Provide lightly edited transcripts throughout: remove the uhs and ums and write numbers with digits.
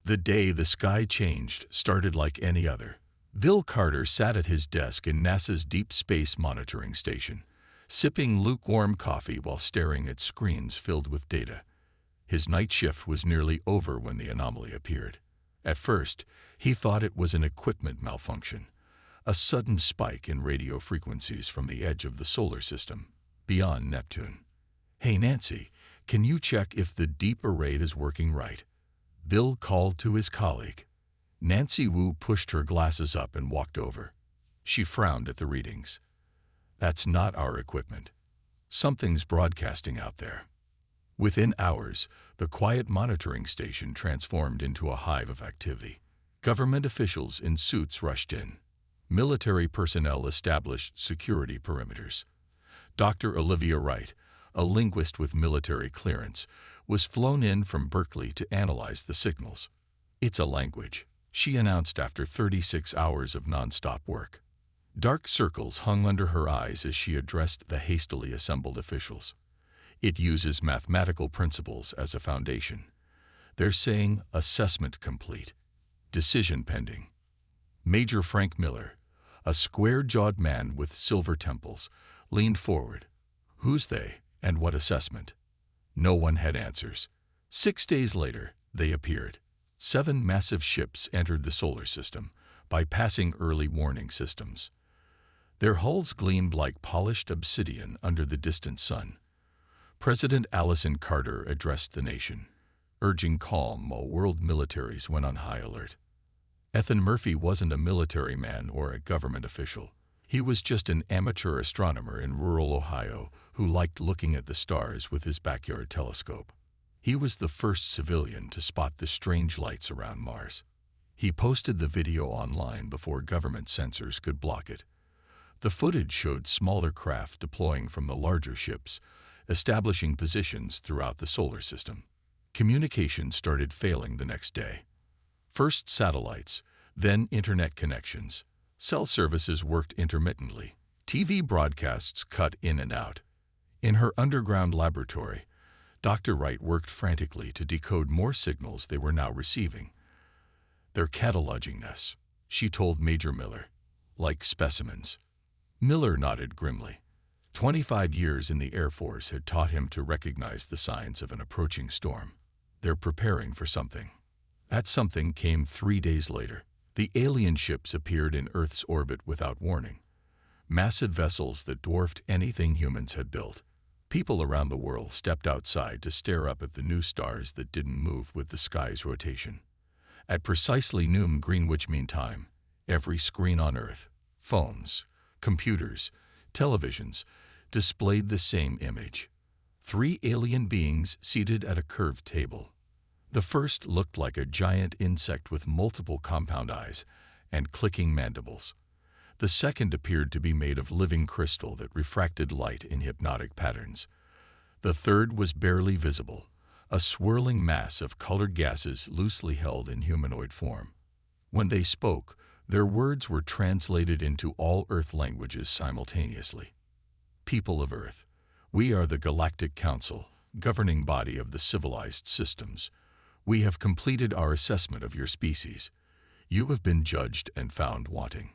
The day the sky changed started like any other. Bill Carter sat at his desk in NASA's Deep Space Monitoring Station, sipping lukewarm coffee while staring at screens filled with data. His night shift was nearly over when the anomaly appeared. At first, he thought it was an equipment malfunction, a sudden spike in radio frequencies from the edge of the solar system, beyond Neptune. "Hey Nancy, can you check if the deep array is working right?" Bill called to his colleague. Nancy Wu pushed her glasses up and walked over. She frowned at the readings. "That's not our equipment. Something's broadcasting out there." Within hours, the quiet monitoring station transformed into a hive of activity. Government officials in suits rushed in. Military personnel established security perimeters. Dr. Olivia Wright, a linguist with military clearance, was flown in from Berkeley to analyze the signals. "It's a language," she announced after 36 hours of nonstop work. Dark circles hung under her eyes as she addressed the hastily assembled officials. "It uses mathematical principles as a foundation. They're saying assessment complete. Decision pending." Major Frank Miller, a square-jawed man with silver temples, leaned forward. "Who's they, and what assessment?" No one had answers. 6 days later, they appeared. 7 massive ships entered the solar system, bypassing early warning systems. Their hulls gleamed like polished obsidian under the distant sun. President Allison Carter addressed the nation, urging calm while world militaries went on high alert. Ethan Murphy wasn't a military man or a government official. He was just an amateur astronomer in rural Ohio who liked looking at the stars with his backyard telescope. He was the first civilian to spot the strange lights around Mars. He posted the video online before government censors could block it. The footage showed smaller craft deploying from the larger ships, establishing positions throughout the solar system. Communication started failing the next day. First satellites, then internet connections. Cell services worked intermittently. TV broadcasts cut in and out. In her underground laboratory, Dr. Wright worked frantically to decode more signals they were now receiving. "They're cataloging us," she told Major Miller, "like specimens." Miller nodded grimly. 25 years in the Air Force had taught him to recognize the signs of an approaching storm. They're preparing for something. That something came 3 days later. The alien ships appeared in Earth's orbit without warning. Massive vessels that dwarfed anything humans had built. People around the world stepped outside to stare up at the new stars that didn't move with the sky's rotation. At precisely noon Greenwich Mean Time, every screen on Earth, phones, computers, televisions, displayed the same image. 3 alien beings seated at a curved table. The first looked like a giant insect with multiple compound eyes and clicking mandibles. The second appeared to be made of living crystal that refracted light in hypnotic patterns. The third was barely visible, a swirling mass of colored gases loosely held in humanoid form. When they spoke, their words were translated into all Earth languages simultaneously. "People of Earth, we are the Galactic Council, governing body of the civilized systems. We have completed our assessment of your species. You have been judged and found wanting."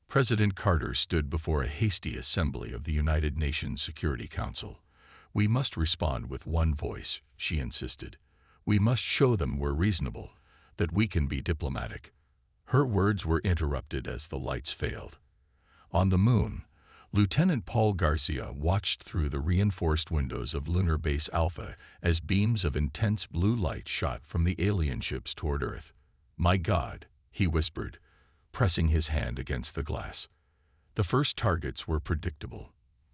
President Carter stood before a hasty assembly of the United Nations Security Council. "We must respond with one voice," she insisted. "We must show them we're reasonable, that we can be diplomatic." Her words were interrupted as the lights failed. On the moon, Lieutenant Paul Garcia watched through the reinforced windows of Lunar Base Alpha as beams of intense blue light shot from the alien ships toward Earth. "My God," he whispered, pressing his hand against the glass. The first targets were predictable: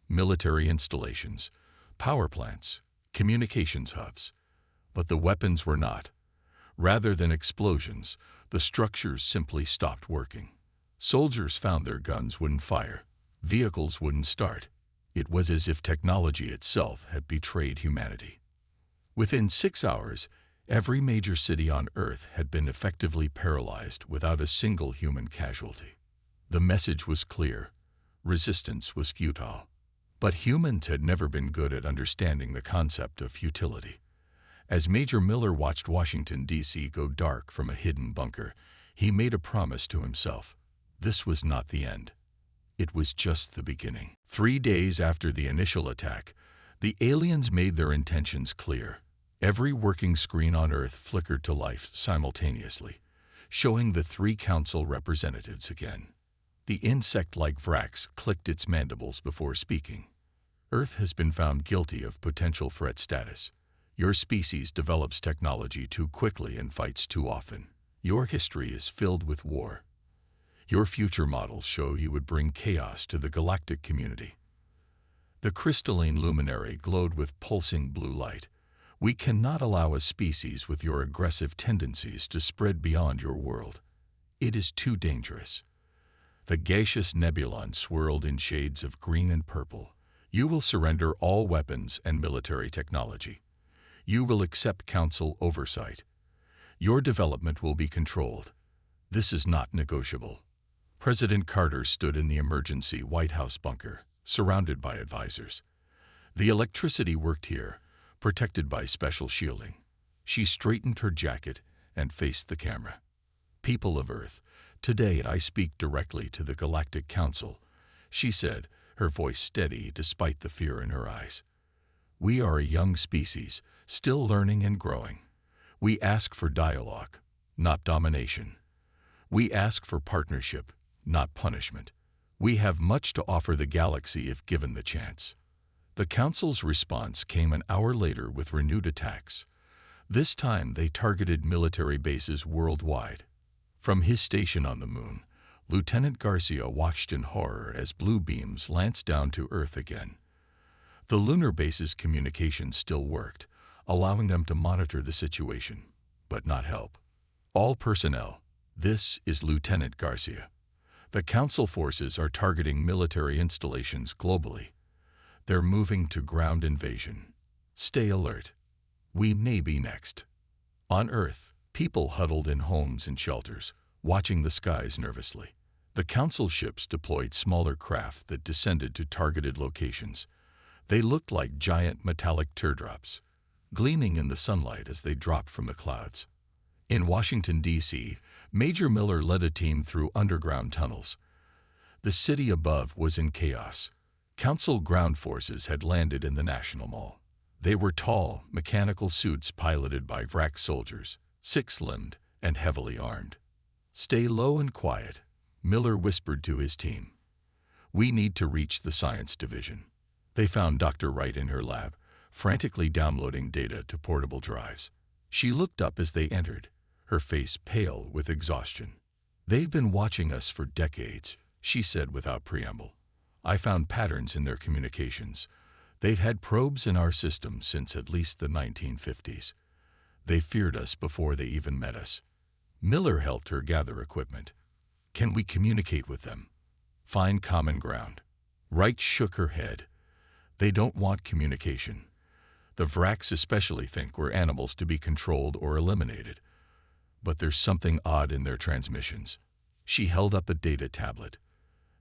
military installations, power plants, communications hubs. But the weapons were not. Rather than explosions, the structures simply stopped working. Soldiers found their guns wouldn't fire. Vehicles wouldn't start. It was as if technology itself had betrayed humanity. Within 6 hours, every major city on Earth had been effectively paralyzed without a single human casualty. The message was clear: resistance was futile. But humans had never been good at understanding the concept of futility. As Major Miller watched Washington, D.C. go dark from a hidden bunker, he made a promise to himself. This was not the end. It was just the beginning. 3 days after the initial attack, the aliens made their intentions clear. Every working screen on Earth flickered to life simultaneously, showing the 3 council representatives again. The insect-like Vrax clicked its mandibles before speaking. Earth has been found guilty of potential threat status. Your species develops technology too quickly and fights too often. Your history is filled with war. Your future models show you would bring chaos to the galactic community. The crystalline luminary glowed with pulsing blue light. We cannot allow a species with your aggressive tendencies to spread beyond your world. It is too dangerous. The gaseous nebulon swirled in shades of green and purple. You will surrender all weapons and military technology. You will accept council oversight. Your development will be controlled. This is not negotiable. President Carter stood in the emergency White House bunker, surrounded by advisors. The electricity worked here, protected by special shielding. She straightened her jacket and faced the camera. People of Earth, today I speak directly to the Galactic Council, she said, her voice steady despite the fear in her eyes. We are a young species, still learning and growing. We ask for dialogue, not domination. We ask for partnership, not punishment. We have much to offer the galaxy if given the chance. The Council's response came an hour later with renewed attacks. This time they targeted military bases worldwide. From his station on the moon, Lieutenant Garcia watched in horror as blue beams lanced down to Earth again. The lunar base's communications still worked, allowing them to monitor the situation, but not help. All personnel, this is Lieutenant Garcia. The Council forces are targeting military installations globally. They're moving to ground invasion. Stay alert. We may be next. On Earth, people huddled in homes and shelters, watching the skies nervously. The Council ships deployed smaller craft that descended to targeted locations. They looked like giant metallic teardrops, gleaming in the sunlight as they dropped from the clouds. In Washington, D.C., Major Miller led a team through underground tunnels. The city above was in chaos. Council ground forces had landed in the National Mall. They were tall, mechanical suits piloted by Vrax soldiers, 6-limbed and heavily armed. Stay low and quiet, Miller whispered to his team. We need to reach the science division. They found Dr. Wright in her lab, frantically downloading data to portable drives. She looked up as they entered, her face pale with exhaustion. They've been watching us for decades, she said without preamble. I found patterns in their communications. They've had probes in our system since at least the 1950s. They feared us before they even met us. Miller helped her gather equipment. Can we communicate with them? Find common ground. Wright shook her head. They don't want communication. The Vrax especially think we're animals to be controlled or eliminated. But there's something odd in their transmissions. She held up a data tablet.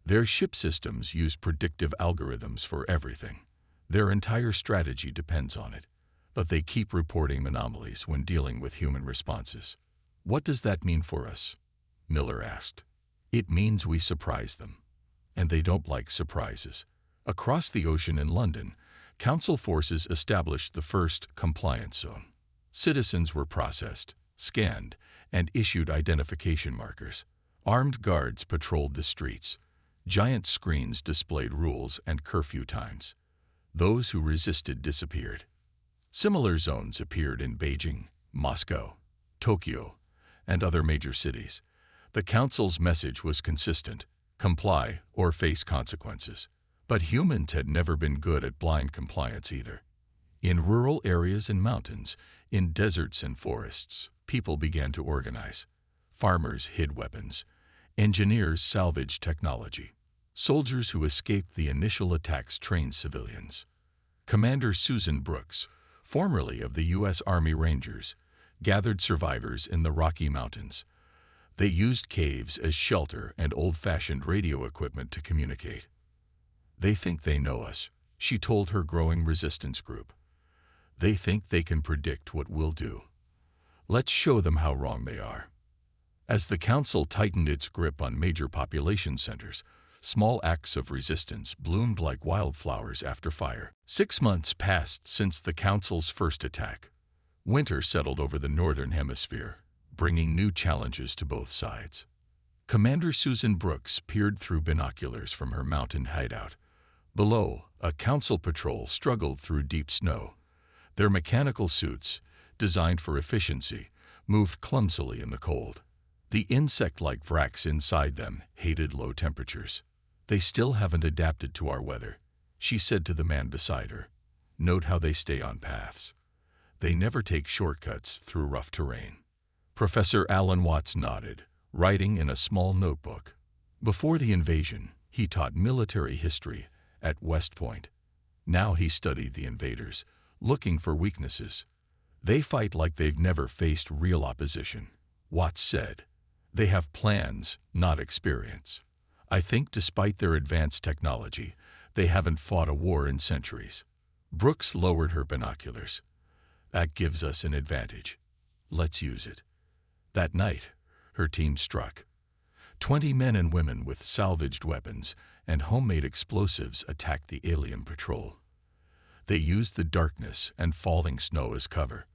Their ship systems use predictive algorithms for everything. Their entire strategy depends on it. But they keep reporting anomalies when dealing with human responses. What does that mean for us? Miller asked. It means we surprise them. And they don't like surprises. Across the ocean in London, Council forces established the first compliance zone. Citizens were processed, scanned, and issued identification markers. Armed guards patrolled the streets. Giant screens displayed rules and curfew times. Those who resisted disappeared. Similar zones appeared in Beijing, Moscow, Tokyo, and other major cities. The Council's message was consistent: comply or face consequences. But humans had never been good at blind compliance either. In rural areas and mountains, in deserts and forests, people began to organize. Farmers hid weapons. Engineers salvaged technology. Soldiers who escaped the initial attacks trained civilians. Commander Susan Brooks, formerly of the U.S. Army Rangers, gathered survivors in the Rocky Mountains. They used caves as shelter and old-fashioned radio equipment to communicate. They think they know us, she told her growing resistance group. They think they can predict what we'll do. Let's show them how wrong they are. As the Council tightened its grip on major population centers, small acts of resistance bloomed like wildflowers after fire. 6 months passed since the Council's first attack. Winter settled over the northern hemisphere, bringing new challenges to both sides. Commander Susan Brooks peered through binoculars from her mountain hideout. Below, a Council patrol struggled through deep snow. Their mechanical suits, designed for efficiency, moved clumsily in the cold. The insect-like wracks inside them hated low temperatures. "They still haven't adapted to our weather," she said to the man beside her. "Note how they stay on paths. They never take shortcuts through rough terrain." Professor Alan Watts nodded, writing in a small notebook. Before the invasion, he taught military history at West Point. Now he studied the invaders, looking for weaknesses. "They fight like they've never faced real opposition," Watts said. "They have plans, not experience. I think despite their advanced technology, they haven't fought a war in centuries." Brooks lowered her binoculars. "That gives us an advantage. Let's use it." That night, her team struck. 20 men and women with salvaged weapons and homemade explosives attacked the alien patrol. They used the darkness and falling snow as cover.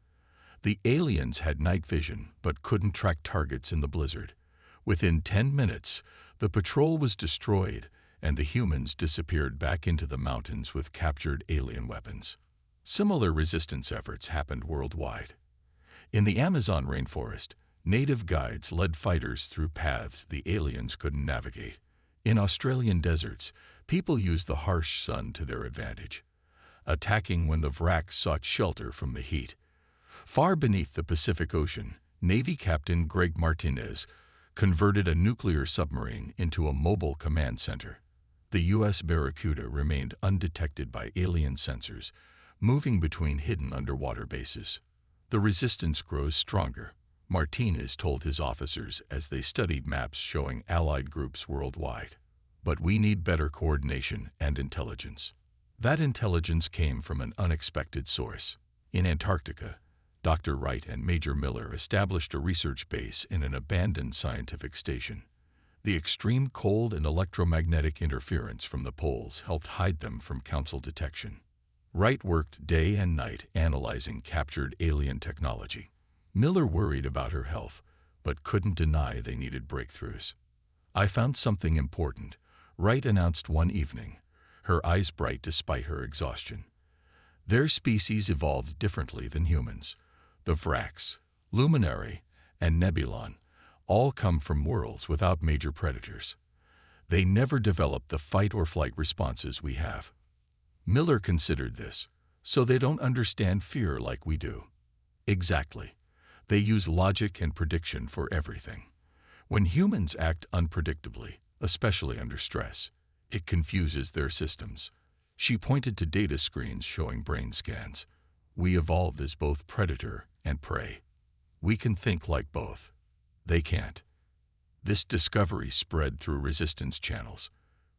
The aliens had night vision but couldn't track targets in the blizzard. Within 10 minutes, the patrol was destroyed and the humans disappeared back into the mountains with captured alien weapons. Similar resistance efforts happened worldwide. In the Amazon rainforest, native guides led fighters through paths the aliens couldn't navigate. In Australian deserts, people used the harsh sun to their advantage, attacking when the wracks sought shelter from the heat. Far beneath the Pacific Ocean, Navy Captain Greg Martinez converted a nuclear submarine into a mobile command center. The U.S. Barracuda remained undetected by alien sensors, moving between hidden underwater bases. "The resistance grows stronger," Martinez told his officers as they studied maps showing Allied groups worldwide. "But we need better coordination and intelligence." That intelligence came from an unexpected source. In Antarctica, Dr. Wright and Major Miller established a research base in an abandoned scientific station. The extreme cold and electromagnetic interference from the poles helped hide them from Council detection. Wright worked day and night analyzing captured alien technology. Miller worried about her health, but couldn't deny they needed breakthroughs. "I found something important," Wright announced one evening, her eyes bright despite her exhaustion. "Their species evolved differently than humans. The Vrax, Luminary, and Nebulon all come from worlds without major predators. They never developed the fight-or-flight responses we have." Miller considered this. "So they don't understand fear like we do." "Exactly. They use logic and prediction for everything. When humans act unpredictably, especially under stress, it confuses their systems." She pointed to data screens showing brain scans. "We evolved as both predator and prey. We can think like both. They can't." This discovery spread through resistance channels.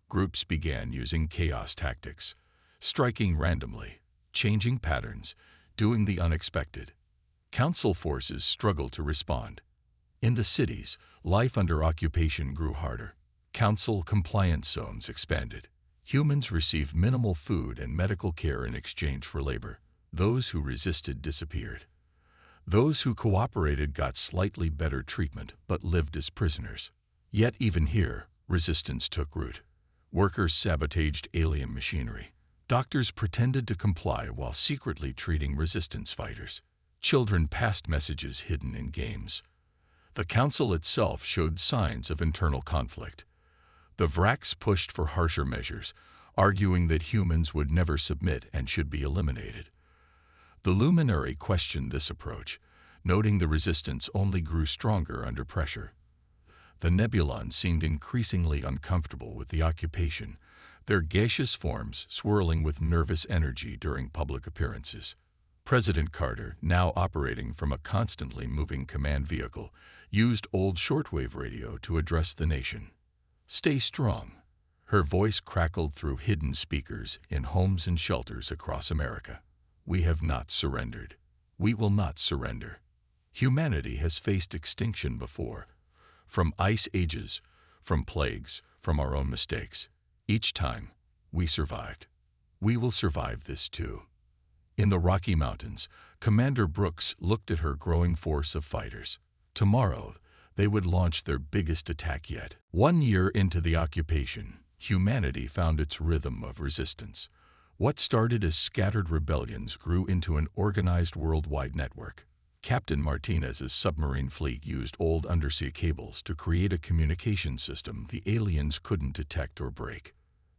Groups began using chaos tactics, striking randomly, changing patterns, doing the unexpected. Council forces struggled to respond. In the cities, life under occupation grew harder. Council compliance zones expanded. Humans received minimal food and medical care in exchange for labor. Those who resisted disappeared. Those who cooperated got slightly better treatment but lived as prisoners. Yet even here, resistance took root. Workers sabotaged alien machinery. Doctors pretended to comply while secretly treating resistance fighters. Children passed messages hidden in games. The Council itself showed signs of internal conflict. The Vrax pushed for harsher measures, arguing that humans would never submit and should be eliminated. The Luminary questioned this approach, noting the resistance only grew stronger under pressure. The Nebulon seemed increasingly uncomfortable with the occupation, their gaseous forms swirling with nervous energy during public appearances. President Carter, now operating from a constantly moving command vehicle, used old shortwave radio to address the nation. "Stay strong." Her voice crackled through hidden speakers in homes and shelters across America. We have not surrendered. We will not surrender. Humanity has faced extinction before. From ice ages, from plagues, from our own mistakes. Each time, we survived. We will survive this too. In the Rocky Mountains, Commander Brooks looked at her growing force of fighters. Tomorrow, they would launch their biggest attack yet. 1 year into the occupation, humanity found its rhythm of resistance. What started as scattered rebellions grew into an organized worldwide network. Captain Martinez's submarine fleet used old undersea cables to create a communication system the aliens couldn't detect or break.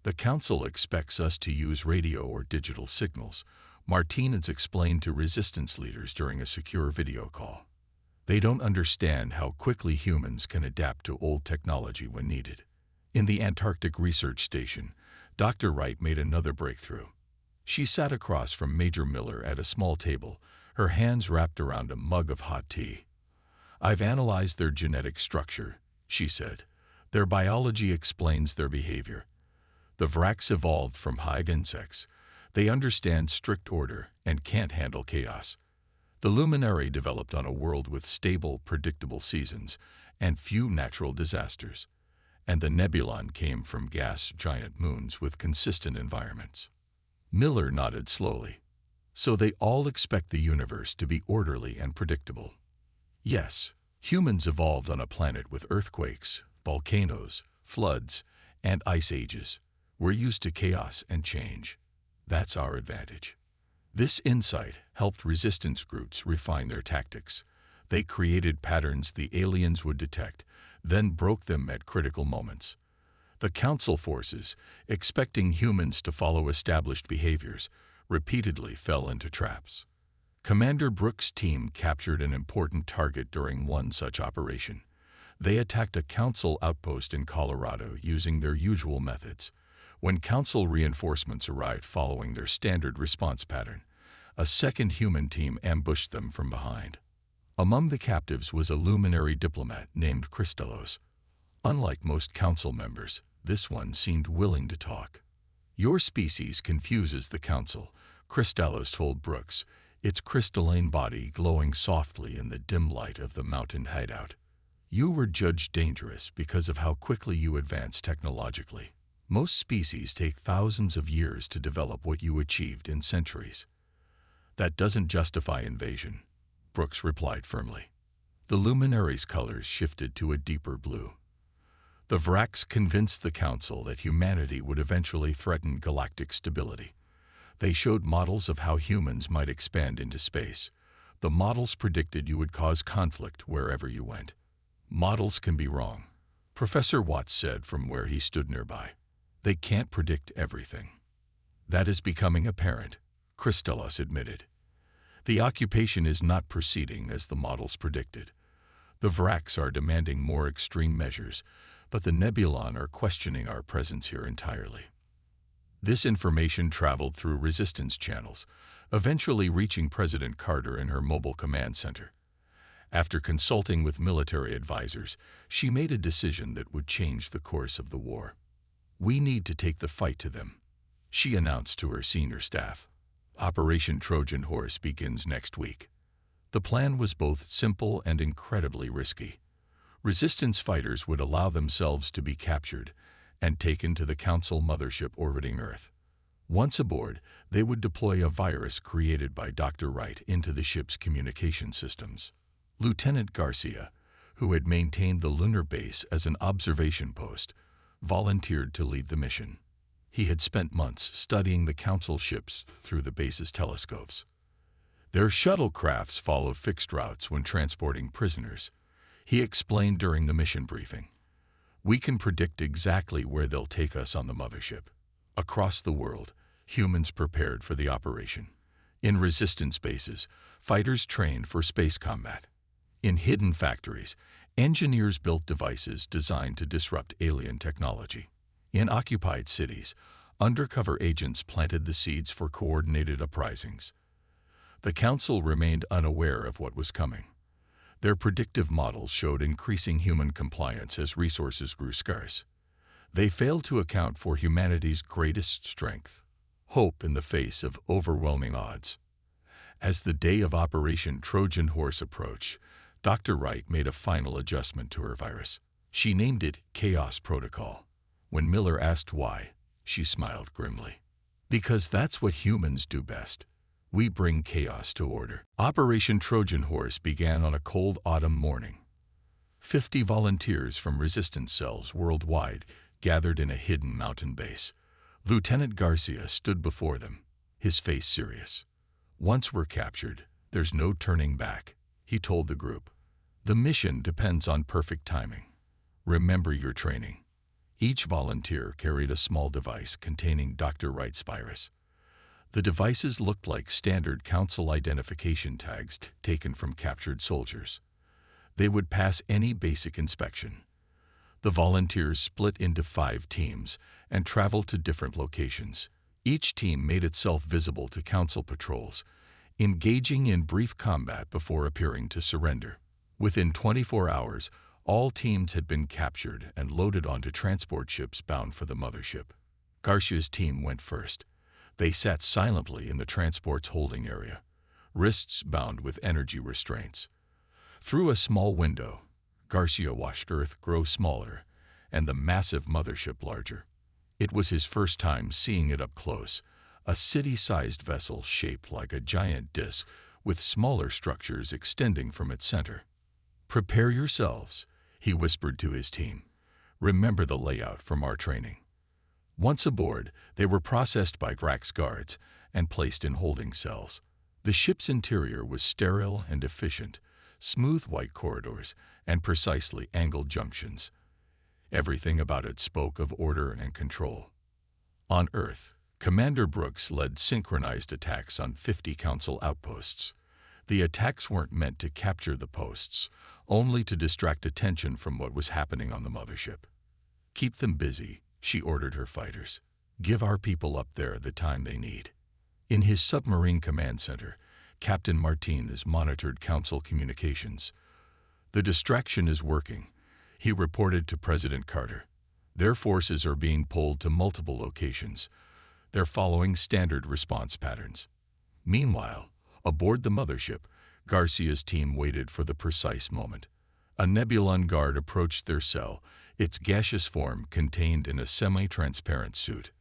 The Council expects us to use radio or digital signals, Martinez explained to resistance leaders during a secure video call. They don't understand how quickly humans can adapt to old technology when needed. In the Antarctic Research Station, Dr. Wright made another breakthrough. She sat across from Major Miller at a small table, her hands wrapped around a mug of hot tea. "I've analyzed their genetic structure," she said. "Their biology explains their behavior. The Vraks evolved from hive insects. They understand strict order and can't handle chaos. The Luminary developed on a world with stable, predictable seasons and few natural disasters. And the Nebulon came from gas giant moons with consistent environments." Miller nodded slowly. "So they all expect the universe to be orderly and predictable." "Yes, humans evolved on a planet with earthquakes, volcanoes, floods, and ice ages. We're used to chaos and change. That's our advantage." This insight helped resistance groups refine their tactics. They created patterns the aliens would detect, then broke them at critical moments. The Council forces, expecting humans to follow established behaviors, repeatedly fell into traps. Commander Brooks' team captured an important target during one such operation. They attacked a Council outpost in Colorado using their usual methods. When Council reinforcements arrived following their standard response pattern, a second human team ambushed them from behind. Among the captives was a luminary diplomat named Christelos. Unlike most Council members, this one seemed willing to talk. "Your species confuses the Council," Christelos told Brooks, its crystalline body glowing softly in the dim light of the mountain hideout. "You were judged dangerous because of how quickly you advance technologically. Most species take thousands of years to develop what you achieved in centuries." "That doesn't justify invasion," Brooks replied firmly. The luminary's colors shifted to a deeper blue. The Vraks convinced the Council that humanity would eventually threaten galactic stability. They showed models of how humans might expand into space. The models predicted you would cause conflict wherever you went. "Models can be wrong," Professor Watts said from where he stood nearby. "They can't predict everything." "That is becoming apparent," Christelos admitted. "The occupation is not proceeding as the models predicted. The Vraks are demanding more extreme measures, but the Nebulon are questioning our presence here entirely." This information traveled through resistance channels, eventually reaching President Carter in her mobile command center. After consulting with military advisors, she made a decision that would change the course of the war. "We need to take the fight to them," she announced to her senior staff. "Operation Trojan Horse begins next week." The plan was both simple and incredibly risky. Resistance fighters would allow themselves to be captured and taken to the Council mothership orbiting Earth. Once aboard, they would deploy a virus created by Dr. Wright into the ship's communication systems. Lieutenant Garcia, who had maintained the lunar base as an observation post, volunteered to lead the mission. He had spent months studying the Council ships through the base's telescopes. "Their shuttlecrafts follow fixed routes when transporting prisoners," he explained during the mission briefing. "We can predict exactly where they'll take us on the mothership." Across the world, humans prepared for the operation. In resistance bases, fighters trained for space combat. In hidden factories, engineers built devices designed to disrupt alien technology. In occupied cities, undercover agents planted the seeds for coordinated uprisings. The Council remained unaware of what was coming. Their predictive models showed increasing human compliance as resources grew scarce. They failed to account for humanity's greatest strength: hope in the face of overwhelming odds. As the day of Operation Trojan Horse approached, Dr. Wright made a final adjustment to her virus. She named it Chaos Protocol. When Miller asked why, she smiled grimly. Because that's what humans do best. We bring chaos to order. Operation Trojan Horse began on a cold autumn morning. 50 volunteers from resistance cells worldwide gathered in a hidden mountain base. Lieutenant Garcia stood before them, his face serious. Once we're captured, there's no turning back, he told the group. The mission depends on perfect timing. Remember your training. Each volunteer carried a small device containing Dr. Wright's virus. The devices looked like standard Council identification tags taken from captured soldiers. They would pass any basic inspection. The volunteers split into 5 teams and traveled to different locations. Each team made itself visible to Council patrols, engaging in brief combat before appearing to surrender. Within 24 hours, all teams had been captured and loaded onto transport ships bound for the mothership. Garcia's team went first. They sat silently in the transport's holding area, wrists bound with energy restraints. Through a small window, Garcia watched Earth grow smaller and the massive mothership larger. It was his first time seeing it up close, a city-sized vessel shaped like a giant disk with smaller structures extending from its center. "Prepare yourselves," he whispered to his team. "Remember the layout from our training." Once aboard, they were processed by Grax guards and placed in holding cells. The ship's interior was sterile and efficient, smooth white corridors and precisely angled junctions. Everything about it spoke of order and control. On Earth, Commander Brooks led synchronized attacks on 50 Council outposts. The attacks weren't meant to capture the posts, only to distract attention from what was happening on the mothership. "Keep them busy," she ordered her fighters. "Give our people up there the time they need." In his submarine command center, Captain Martinez monitored Council communications. "The distraction is working," he reported to President Carter. "Their forces are being pulled to multiple locations. They're following standard response patterns." Meanwhile, aboard the mothership, Garcia's team waited for the precise moment. A Nebulon guard approached their cell, its gaseous form contained in a semi-transparent suit.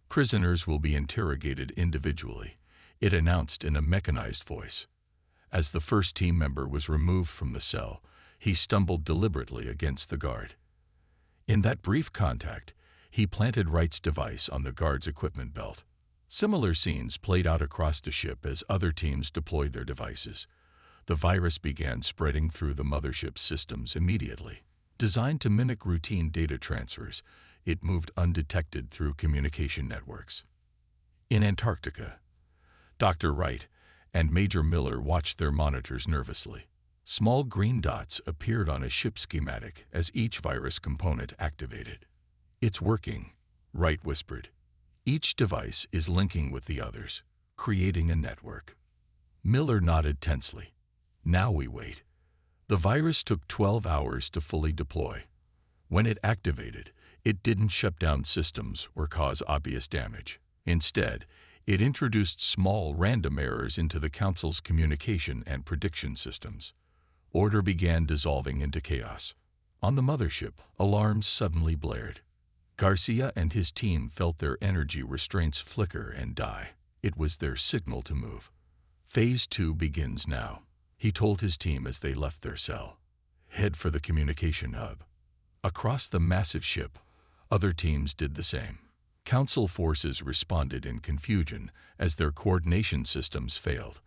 "Prisoners will be interrogated individually," it announced in a mechanized voice. As the first team member was removed from the cell, he stumbled deliberately against the guard. In that brief contact, he planted Wright's device on the guard's equipment belt. Similar scenes played out across the ship as other teams deployed their devices. The virus began spreading through the mothership's systems immediately. Designed to mimic routine data transfers, it moved undetected through communication networks. In Antarctica, Dr. Wright and Major Miller watched their monitors nervously. Small green dots appeared on a ship schematic as each virus component activated. "It's working," Wright whispered. "Each device is linking with the others, creating a network." Miller nodded tensely. "Now we wait." The virus took 12 hours to fully deploy. When it activated, it didn't shut down systems or cause obvious damage. Instead, it introduced small random errors into the Council's communication and prediction systems. Order began dissolving into chaos. On the mothership, alarms suddenly blared. Garcia and his team felt their energy restraints flicker and die. It was their signal to move. "Phase 2 begins now," he told his team as they left their cell. "Head for the communication hub." Across the massive ship, other teams did the same. Council forces responded in confusion as their coordination systems failed.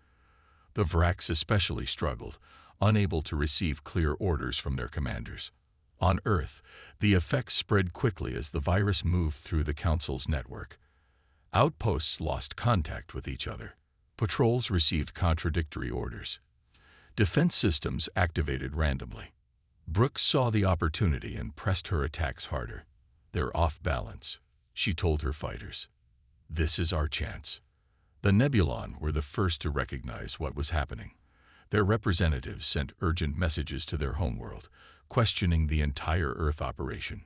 The Vracs especially struggled, unable to receive clear orders from their commanders. On Earth, the effects spread quickly as the virus moved through the Council's network. Outposts lost contact with each other. Patrols received contradictory orders. Defense systems activated randomly. Brooks saw the opportunity and pressed her attacks harder. "They're off balance," she told her fighters. "This is our chance." The Nebulon were the first to recognize what was happening. Their representatives sent urgent messages to their homeworld, questioning the entire Earth operation.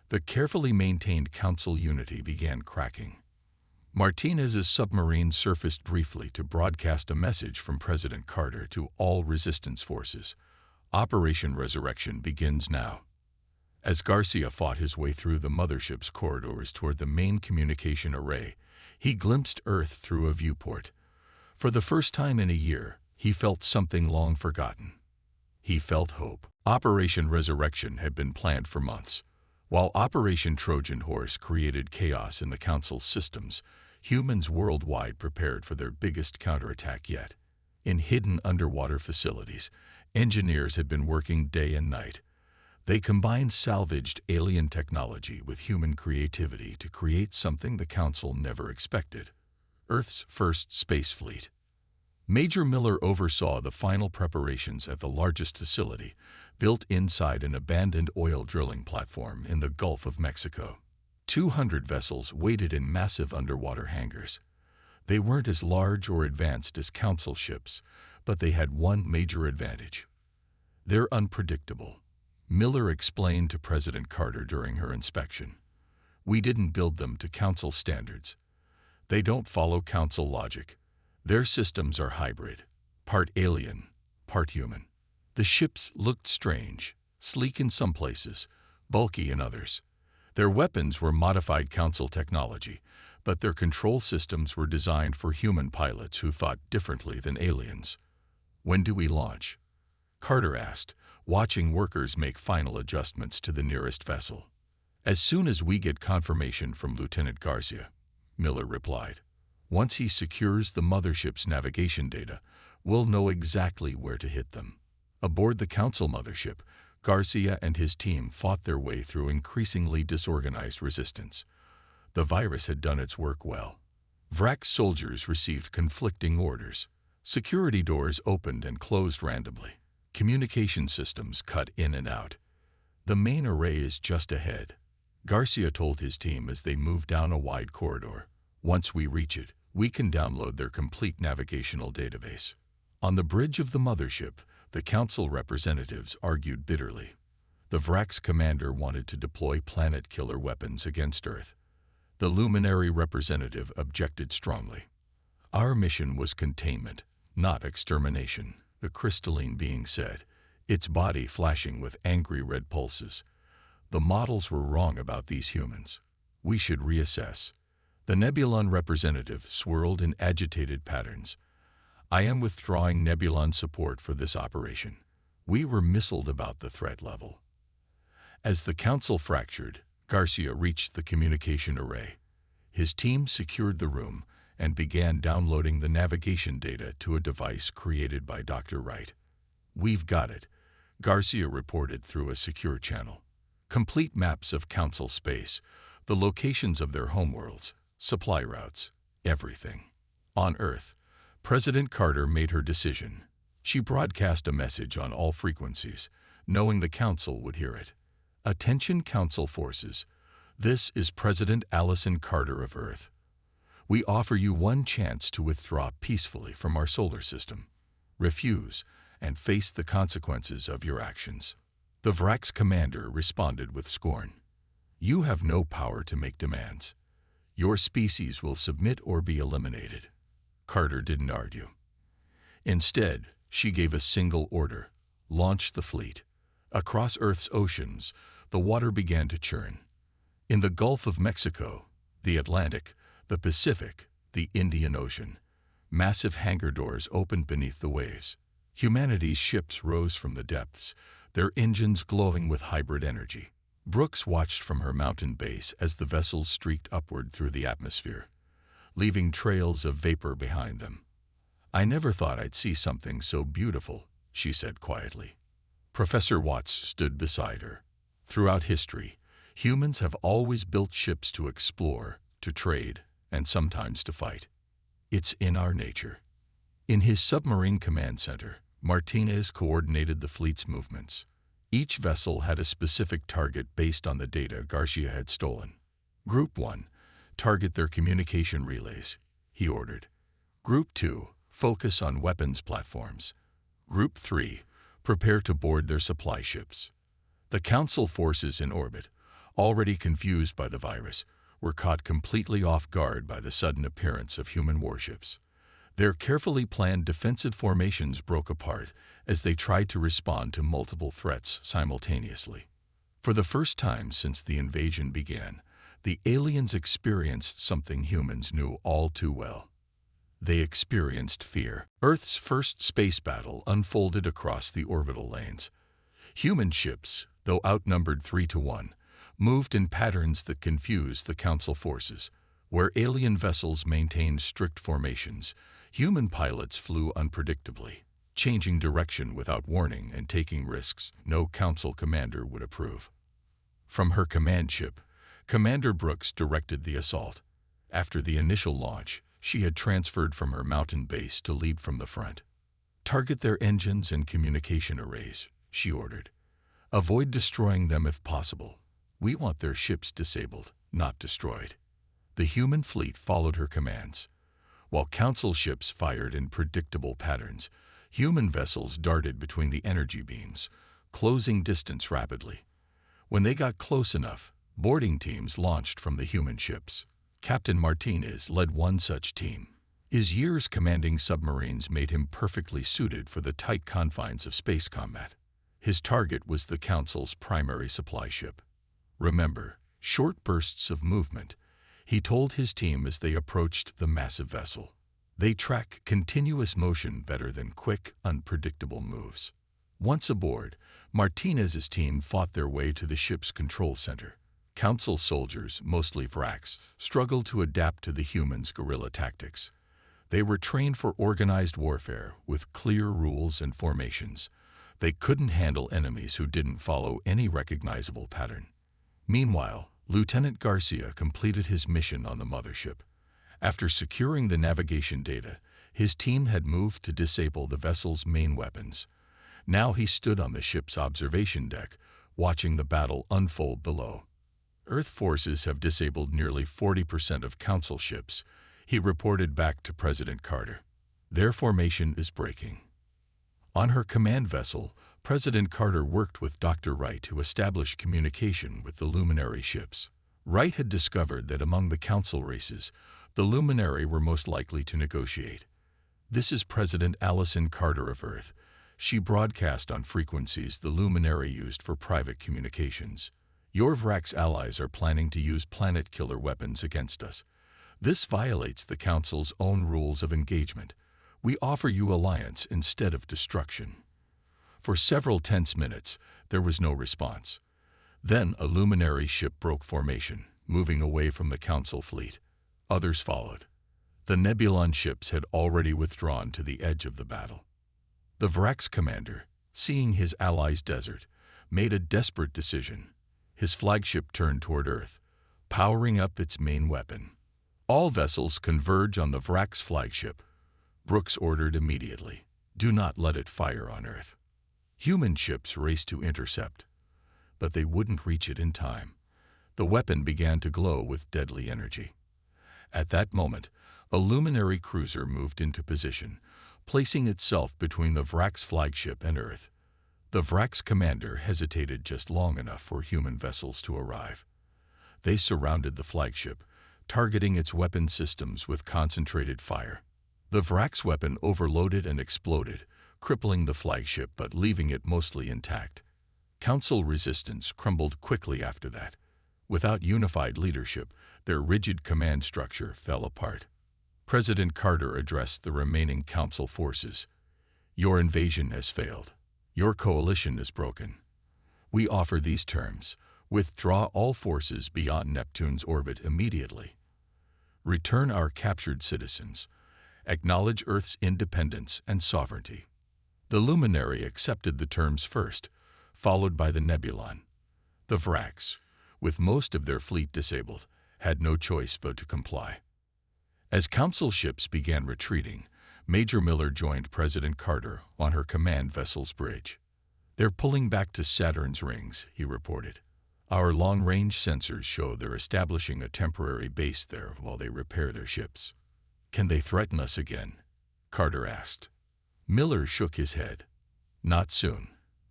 The carefully maintained Council unity began cracking. Martinez's submarine surfaced briefly to broadcast a message from President Carter to all resistance forces. Operation Resurrection begins now. As Garcia fought his way through the mothership's corridors toward the main communication array, he glimpsed Earth through a viewport. For the first time in a year, he felt something long forgotten. He felt hope. Operation Resurrection had been planned for months. While Operation Trojan Horse created chaos in the Council's systems, humans worldwide prepared for their biggest counterattack yet. In hidden underwater facilities, engineers had been working day and night. They combined salvaged alien technology with human creativity to create something the Council never expected: Earth's first space fleet. Major Miller oversaw the final preparations at the largest facility, built inside an abandoned oil drilling platform in the Gulf of Mexico. 200 vessels waited in massive underwater hangars. They weren't as large or advanced as Council ships, but they had one major advantage: they're unpredictable. Miller explained to President Carter during her inspection. We didn't build them to Council standards. They don't follow Council logic. Their systems are hybrid, part alien, part human. The ships looked strange, sleek in some places, bulky in others. Their weapons were modified Council technology, but their control systems were designed for human pilots who thought differently than aliens. When do we launch? Carter asked, watching workers make final adjustments to the nearest vessel. As soon as we get confirmation from Lieutenant Garcia, Miller replied. Once he secures the mothership's navigation data, we'll know exactly where to hit them. Aboard the Council mothership, Garcia and his team fought their way through increasingly disorganized resistance. The virus had done its work well. Vrak's soldiers received conflicting orders. Security doors opened and closed randomly. Communication systems cut in and out. The main array is just ahead, Garcia told his team as they moved down a wide corridor. Once we reach it, we can download their complete navigational database. On the bridge of the mothership, the Council representatives argued bitterly. The Vrak's commander wanted to deploy planet-killer weapons against Earth. The luminary representative objected strongly. Our mission was containment, not extermination, the crystalline being said, its body flashing with angry red pulses. The models were wrong about these humans. We should reassess. The Nebulon representative swirled in agitated patterns. I am withdrawing Nebulon support for this operation. We were missiled about the threat level. As the Council fractured, Garcia reached the communication array. His team secured the room and began downloading the navigation data to a device created by Dr. Wright. We've got it, Garcia reported through a secure channel. Complete maps of Council space, the locations of their homeworlds, supply routes, everything. On Earth, President Carter made her decision. She broadcast a message on all frequencies, knowing the Council would hear it. Attention Council forces. This is President Allison Carter of Earth. We offer you one chance to withdraw peacefully from our solar system. Refuse and face the consequences of your actions. The Vrak's commander responded with scorn. You have no power to make demands. Your species will submit or be eliminated. Carter didn't argue. Instead, she gave a single order: launch the fleet. Across Earth's oceans, the water began to churn. In the Gulf of Mexico, the Atlantic, the Pacific, the Indian Ocean, massive hangar doors opened beneath the waves. Humanity's ships rose from the depths, their engines glowing with hybrid energy. Brooks watched from her mountain base as the vessels streaked upward through the atmosphere, leaving trails of vapor behind them. I never thought I'd see something so beautiful, she said quietly. Professor Watts stood beside her. Throughout history, humans have always built ships to explore, to trade, and sometimes to fight. It's in our nature. In his submarine command center, Martinez coordinated the fleet's movements. Each vessel had a specific target based on the data Garcia had stolen. Group 1, target their communication relays, he ordered. Group 2, focus on weapons platforms. Group 3, prepare to board their supply ships. The Council forces in orbit, already confused by the virus, were caught completely off guard by the sudden appearance of human warships. Their carefully planned defensive formations broke apart as they tried to respond to multiple threats simultaneously. For the first time since the invasion began, the aliens experienced something humans knew all too well. They experienced fear. Earth's first space battle unfolded across the orbital lanes. Human ships, though outnumbered 3-1, moved in patterns that confused the Council forces. Where alien vessels maintained strict formations, human pilots flew unpredictably, changing direction without warning and taking risks no Council commander would approve. From her command ship, Commander Brooks directed the assault. After the initial launch, she had transferred from her mountain base to lead from the front. "Target their engines and communication arrays," she ordered. "Avoid destroying them if possible. We want their ships disabled, not destroyed." The human fleet followed her commands. While Council ships fired in predictable patterns, human vessels darted between the energy beams, closing distance rapidly. When they got close enough, boarding teams launched from the human ships. Captain Martinez led one such team. His years commanding submarines made him perfectly suited for the tight confines of space combat. His target was the Council's primary supply ship. "Remember, short bursts of movement," he told his team as they approached the massive vessel. "They track continuous motion better than quick, unpredictable moves." Once aboard, Martinez's team fought their way to the ship's control center. Council soldiers, mostly Vraks, struggled to adapt to the humans' guerrilla tactics. They were trained for organized warfare with clear rules and formations. They couldn't handle enemies who didn't follow any recognizable pattern. Meanwhile, Lieutenant Garcia completed his mission on the mothership. After securing the navigation data, his team had moved to disable the vessel's main weapons. Now he stood on the ship's observation deck, watching the battle unfold below. "Earth forces have disabled nearly 40% of Council ships," he reported back to President Carter. "Their formation is breaking." On her command vessel, President Carter worked with Dr. Wright to establish communication with the Luminary ships. Wright had discovered that among the Council races, the Luminary were most likely to negotiate. "This is President Allison Carter of Earth." She broadcast on frequencies the Luminary used for private communications. "Your Vrax allies are planning to use planet-killer weapons against us. This violates the Council's own rules of engagement. We offer you alliance instead of destruction." For several tense minutes, there was no response. Then a Luminary ship broke formation, moving away from the Council fleet. Others followed. The Nebulon ships had already withdrawn to the edge of the battle. The Vrax commander, seeing his allies desert, made a desperate decision. His flagship turned toward Earth, powering up its main weapon. "All vessels converge on the Vrax flagship," Brooks ordered immediately. "Do not let it fire on Earth." Human ships raced to intercept, but they wouldn't reach it in time. The weapon began to glow with deadly energy. At that moment, a Luminary cruiser moved into position, placing itself between the Vrax flagship and Earth. The Vrax commander hesitated just long enough for human vessels to arrive. They surrounded the flagship, targeting its weapon systems with concentrated fire. The Vrax weapon overloaded and exploded, crippling the flagship but leaving it mostly intact. Council resistance crumbled quickly after that. Without unified leadership, their rigid command structure fell apart. President Carter addressed the remaining Council forces. "Your invasion has failed. Your coalition is broken. We offer these terms. Withdraw all forces beyond Neptune's orbit immediately. Return our captured citizens. Acknowledge Earth's independence and sovereignty." The Luminary accepted the terms first, followed by the Nebulon. The Vrax, with most of their fleet disabled, had no choice but to comply. As Council ships began retreating, Major Miller joined President Carter on her command vessel's bridge. "They're pulling back to Saturn's rings," he reported. "Our long-range sensors show they're establishing a temporary base there while they repair their ships." "Can they threaten us again?" Carter asked. Miller shook his head. "Not soon,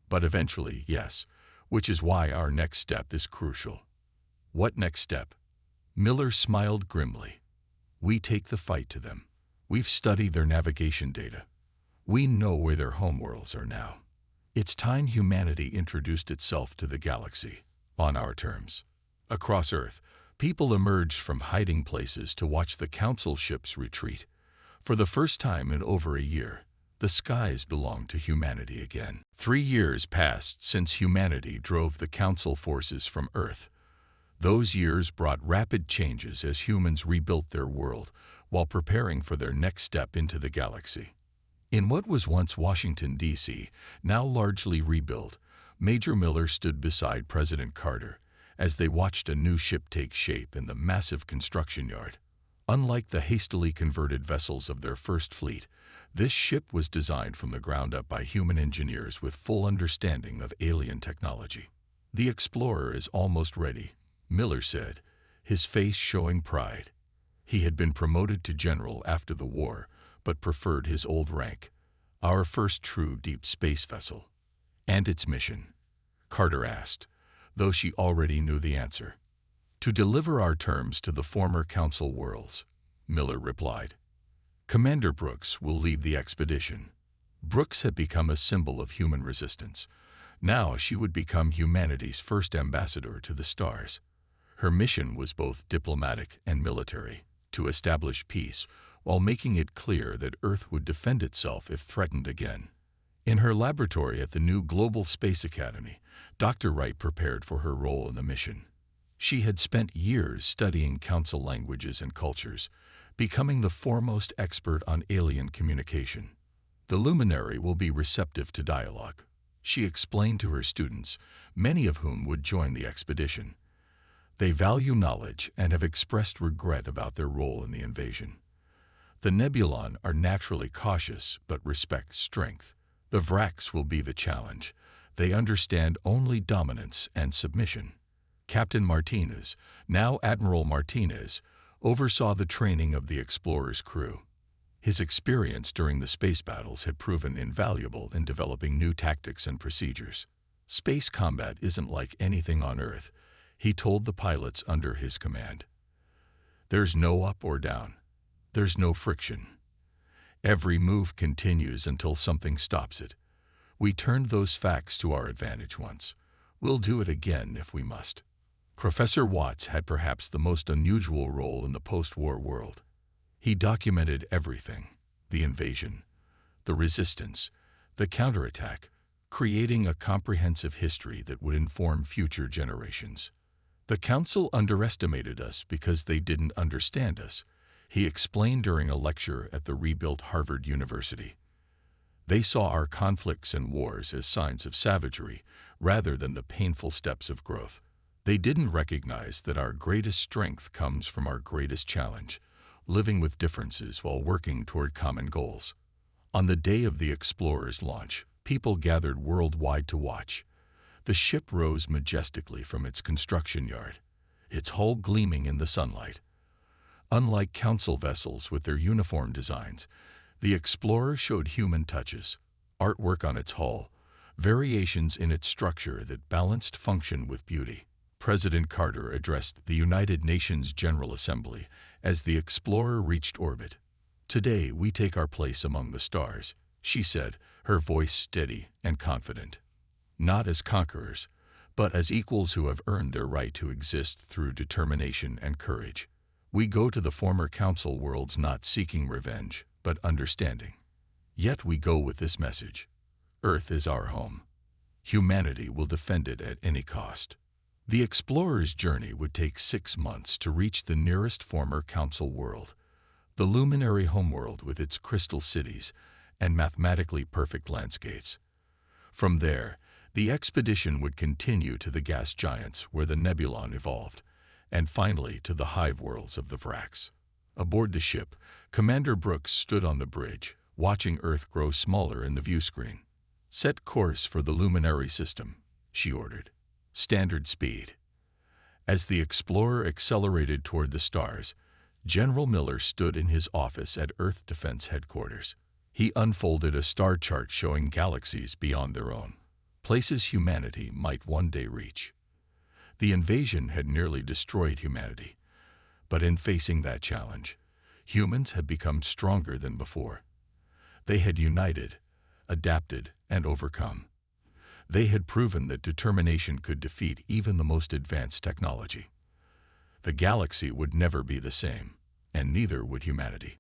but eventually, yes, which is why our next step is crucial." "What next step?" Miller smiled grimly. We take the fight to them. We've studied their navigation data. We know where their homeworlds are now. It's time humanity introduced itself to the galaxy, on our terms. Across Earth, people emerged from hiding places to watch the Council ships retreat. For the first time in over a year, the skies belonged to humanity again. 3 years passed since humanity drove the Council forces from Earth. Those years brought rapid changes as humans rebuilt their world while preparing for their next step into the galaxy. In what was once Washington, D.C., now largely rebuilt, Major Miller stood beside President Carter as they watched a new ship take shape in the massive construction yard. Unlike the hastily converted vessels of their first fleet, this ship was designed from the ground up by human engineers with full understanding of alien technology. The Explorer is almost ready, Miller said, his face showing pride. He had been promoted to general after the war, but preferred his old rank. Our first true deep space vessel. And its mission? Carter asked, though she already knew the answer. To deliver our terms to the former Council worlds, Miller replied. Commander Brooks will lead the expedition. Brooks had become a symbol of human resistance. Now she would become humanity's first ambassador to the stars. Her mission was both diplomatic and military, to establish peace, while making it clear that Earth would defend itself if threatened again. In her laboratory at the new Global Space Academy, Dr. Wright prepared for her role in the mission. She had spent years studying Council languages and cultures, becoming the foremost expert on alien communication. The luminary will be receptive to dialogue, she explained to her students, many of whom would join the expedition. They value knowledge and have expressed regret about their role in the invasion. The Nebulon are naturally cautious but respect strength. The Vrax will be the challenge. They understand only dominance and submission. Captain Martinez, now Admiral Martinez, oversaw the training of the Explorer's crew. His experience during the space battles had proven invaluable in developing new tactics and procedures. Space combat isn't like anything on Earth, he told the pilots under his command. There's no up or down. There's no friction. Every move continues until something stops it. We turned those facts to our advantage once. We'll do it again if we must. Professor Watts had perhaps the most unusual role in the post-war world. He documented everything, the invasion, the resistance, the counterattack, creating a comprehensive history that would inform future generations. The Council underestimated us because they didn't understand us, he explained during a lecture at the rebuilt Harvard University. They saw our conflicts and wars as signs of savagery rather than the painful steps of growth. They didn't recognize that our greatest strength comes from our greatest challenge, living with differences while working toward common goals. On the day of the Explorer's launch, people gathered worldwide to watch. The ship rose majestically from its construction yard, its hull gleaming in the sunlight. Unlike Council vessels with their uniform designs, the Explorer showed human touches, artwork on its hull, variations in its structure that balanced function with beauty. President Carter addressed the United Nations General Assembly as the Explorer reached orbit. Today we take our place among the stars, she said, her voice steady and confident. Not as conquerors, but as equals who have earned their right to exist through determination and courage. We go to the former Council worlds not seeking revenge, but understanding. Yet we go with this message. Earth is our home. Humanity will defend it at any cost. The Explorer's journey would take 6 months to reach the nearest former Council world, the luminary homeworld with its crystal cities and mathematically perfect landscapes. From there, the expedition would continue to the gas giants where the Nebulon evolved, and finally to the hive worlds of the Vrax. Aboard the ship, Commander Brooks stood on the bridge, watching Earth grow smaller in the view screen. Set course for the luminary system, she ordered. Standard speed. As the Explorer accelerated toward the stars, General Miller stood in his office at Earth Defense Headquarters. He unfolded a star chart showing galaxies beyond their own, places humanity might one day reach. The invasion had nearly destroyed humanity, But in facing that challenge, humans had become stronger than before. They had united, adapted, and overcome. They had proven that determination could defeat even the most advanced technology. The galaxy would never be the same, and neither would humanity.